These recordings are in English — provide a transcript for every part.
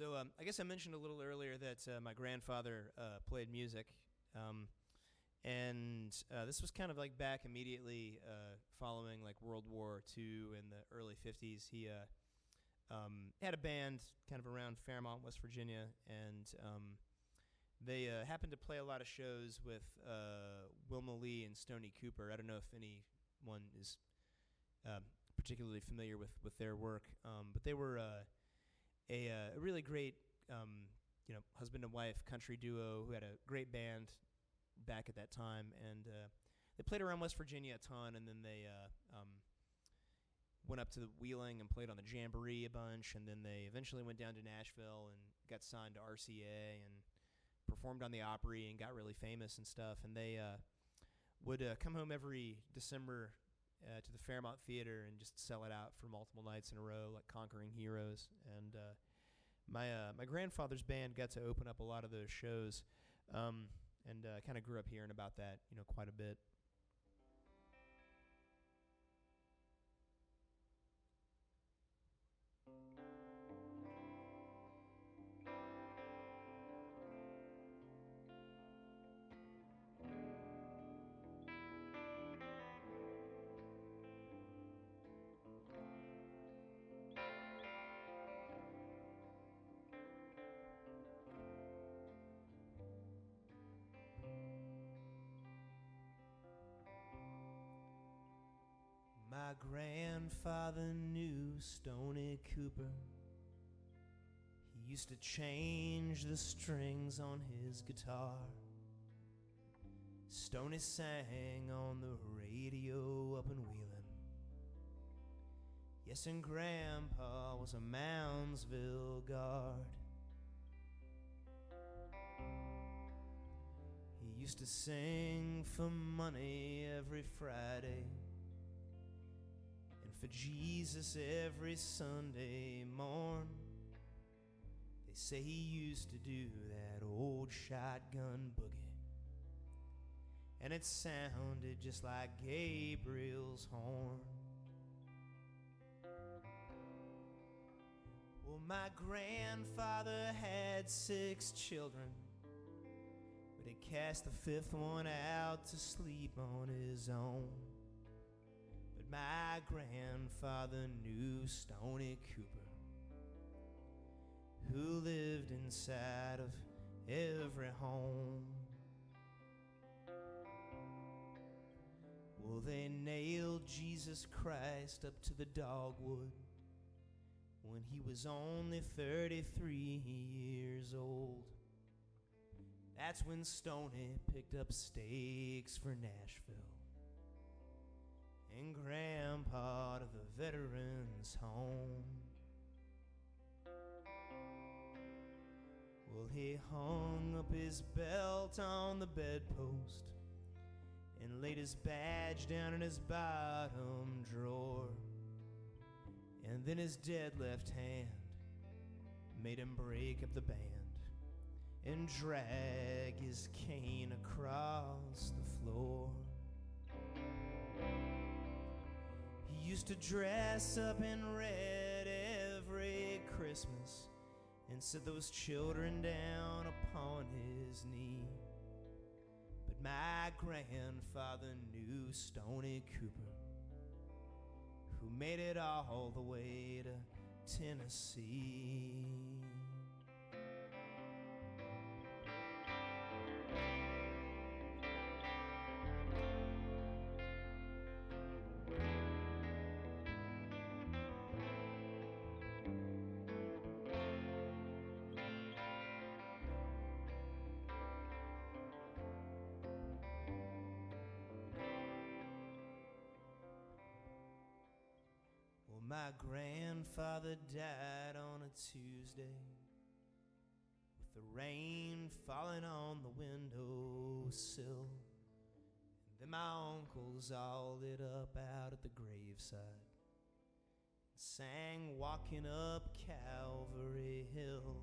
I guess I mentioned a little earlier that my grandfather played music, and this was kind of like back immediately following like World War II in the early 50s. He had a band kind of around Fairmont, West Virginia, and they happened to play a lot of shows with Wilma Lee and Stoney Cooper. I don't know if anyone is particularly familiar with their work, but they were a really great husband and wife country duo who had a great band back at that time, and they played around West Virginia a ton, and then they went up to the Wheeling and played on the Jamboree a bunch, and then they eventually went down to Nashville and got signed to RCA and performed on the Opry and got really famous and stuff. And they would come home every December to the Fairmont Theater and just sell it out for multiple nights in a row, like Conquering Heroes. And my grandfather's band got to open up a lot of those shows, and kind of grew up hearing about that, quite a bit. My grandfather knew Stoney Cooper. He used to change the strings on his guitar. Stoney sang on the radio up in Wheeling. Yes, and Grandpa was a Moundsville guard. He used to sing for money every Friday, and for Jesus every Sunday morn. They say he used to do that old shotgun boogie, and it sounded just like Gabriel's horn. Well, my grandfather had 6 children, but he cast the 5th one out to sleep on his own. But my grandfather knew Stoney Cooper, who lived inside of every home. Well, they nailed Jesus Christ up to the dogwood when he was only 33 years old. That's when Stoney picked up stakes for Nashville and Grandpa to the veterans' home. Well, he hung up his belt on the bedpost and laid his badge down in his bottom drawer. And then his dead left hand made him break up the band and drag his cane across the floor. He used to dress up in red every Christmas and set those children down upon his knee. But my grandfather knew Stoney Cooper, who made it all the way to Tennessee. My grandfather died on a Tuesday, with the rain falling on the windowsill. And then my uncles all lit up out at the graveside and sang Walking Up Calvary Hill.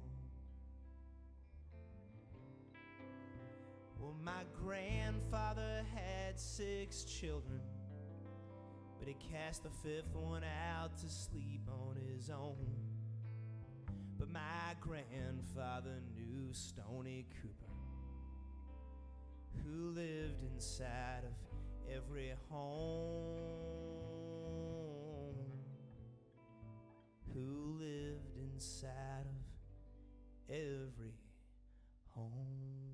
Well, my grandfather had 6 children, but he cast the 5th one out to sleep on his own. But my My grandfather knew Stoney Cooper, who lived inside of every home, who lived inside of every home.